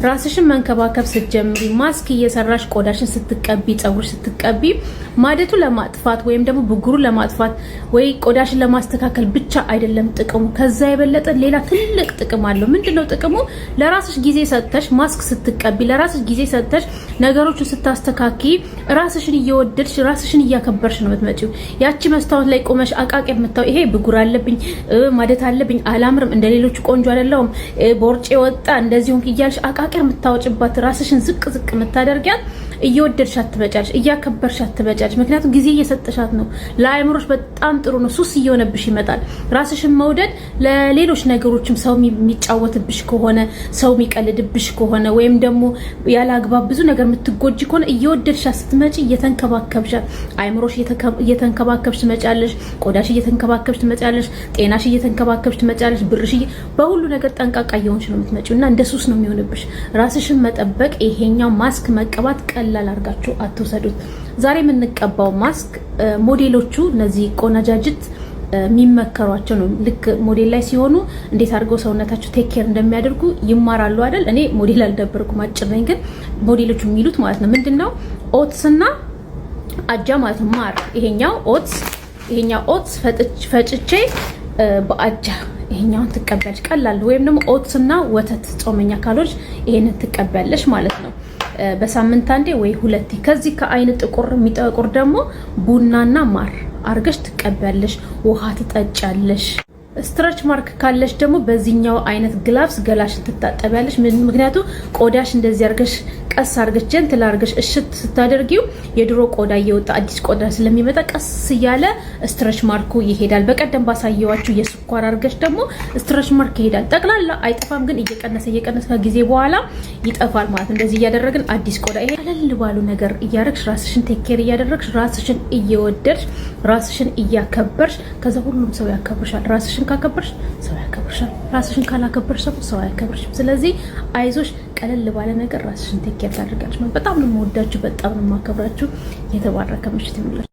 ራስሽን መንከባከብ ስትጀምሪ ማስክ እየሰራሽ ቆዳሽን ስትቀቢ ጸጉርሽ ስትቀቢ ማደቱ ለማጥፋት ወይም ደግሞ ብጉሩ ለማጥፋት ወይ ቆዳሽን ለማስተካከል ብቻ አይደለም ጥቅሙ ከዛ የበለጠ ሌላ ትልቅ ጥቅም አለው ምንድነው ጥቅሙ ለራስሽ ጊዜ ሰጥተሽ ማስክ ስትቀቢ ለራስሽ ጊዜ ሰጥተሽ ነገሮችን ስታስተካኪ ራስሽን እየወደድሽ ራስሽን እያከበርሽ ነው የምትመጪው ያቺ መስታወት ላይ ቆመሽ አቃቂር መታው ይሄ ብጉር አለብኝ ማደት አለብኝ አላምርም እንደሌሎች ቆንጆ አይደለም ቦርጬ ወጣ እንደዚህ ሆንክ እያልሽ አቃቂር መታወጭባት ራስሽን ዝቅ ዝቅ መታደርጊያት እየወደድሻት ትመጫለሽ እያከበርሻት ትመጫለሽ ምክንያቱም ጊዜ እየሰጠሻት ነው ለአይምሮሽ በጣም ጥሩ ነው ሱስ እየሆነብሽ ይመጣል ራስሽን መውደድ ለሌሎች ነገሮችም ሰው የሚጫወትብሽ ከሆነ ሰው የሚቀልድብሽ ከሆነ ወይም ደግሞ ያለ አግባብ ብዙ ነገር የምትጎጂ ከሆነ እየወደድሻት ስትመጪ እየተንከባከብሻት አይምሮሽ እየተንከባከብሽ ትመጫለሽ ቆዳሽ እየተንከባከብሽ ትመጫለሽ ጤናሽ እየተንከባከብሽ ትመጫለሽ ብርሽ በሁሉ ነገር ጠንቃቃ እየሆንሽ ነው የምትመጪው እና እንደ ሱስ ነው የሚሆንብሽ ራስሽን መጠበቅ ይሄኛው ማስክ መቀባት ቀላል አርጋችሁ አትወሰዱት ዛሬ የምንቀባው ማስክ ሞዴሎቹ እነዚህ ቆነጃጅት የሚመከሯቸው ነው ልክ ሞዴል ላይ ሲሆኑ እንዴት አድርገው ሰውነታቸው ቴክ ኬር እንደሚያደርጉ ይማራሉ አይደል እኔ ሞዴል አልደበርኩም አጭር ነኝ ግን ሞዴሎቹ የሚሉት ማለት ነው ምንድነው ኦትስና አጃ ማለት ነው ማር ይሄኛው ኦትስ ፈጭቼ በአጃ ይሄኛውን ትቀበልሽ ቀላል ወይም ደግሞ ኦትስና ወተት ጾመኛ ካሎች ይሄንን ትቀበልሽ ማለት ነው በሳምንት አንዴ ወይ ሁለቴ ከዚህ ከአይን ጥቁር የሚጠቁር ደግሞ ቡናና ማር አርገሽ ትቀበልሽ ውሃ ትጠጫለሽ ስትሬች ማርክ ካለሽ ደግሞ በዚህኛው አይነት ግላቭስ ገላሽን ትታጠቢያለሽ ምክንያቱም ቆዳሽ እንደዚህ አርገሽ ቀስ አርገሽ ጀንትል አርገሽ እሽት ስታደርጊው የድሮ ቆዳ እየወጣ አዲስ ቆዳ ስለሚመጣ ቀስ ያለ ስትሬች ማርኩ ይሄዳል በቀደም ባሳየዋችሁ የስኳር አርገሽ ደግሞ ስትሬች ማርክ ይሄዳል ጠቅላላ አይጠፋም ግን እየቀነሰ ከጊዜ በኋላ ይጠፋል ማለት እንደዚህ እያደረግን አዲስ ቆዳ ይሄ ቀለል ባሉ ነገር እያደረግሽ ራስሽን ቴክ ኬር እያደረግሽ ራስሽን እየወደድሽ ራስሽን እያከበርሽ ከዛ ሁሉም ሰው ያከብርሻል ራስሽን ካከበርሽ ሰው ያከብርሻል ራስሽን ካላከበርሽ ሰው ያከብርሽ ስለዚህ አይዞሽ ቀለል ባለ ነገር ራስሽን ቴክ ኬር ታደርጋለሽ በጣም ነው የምወዳችሁ በጣም ነው የማከብራችሁ የተባረከ ምሽት ይሁንላችሁ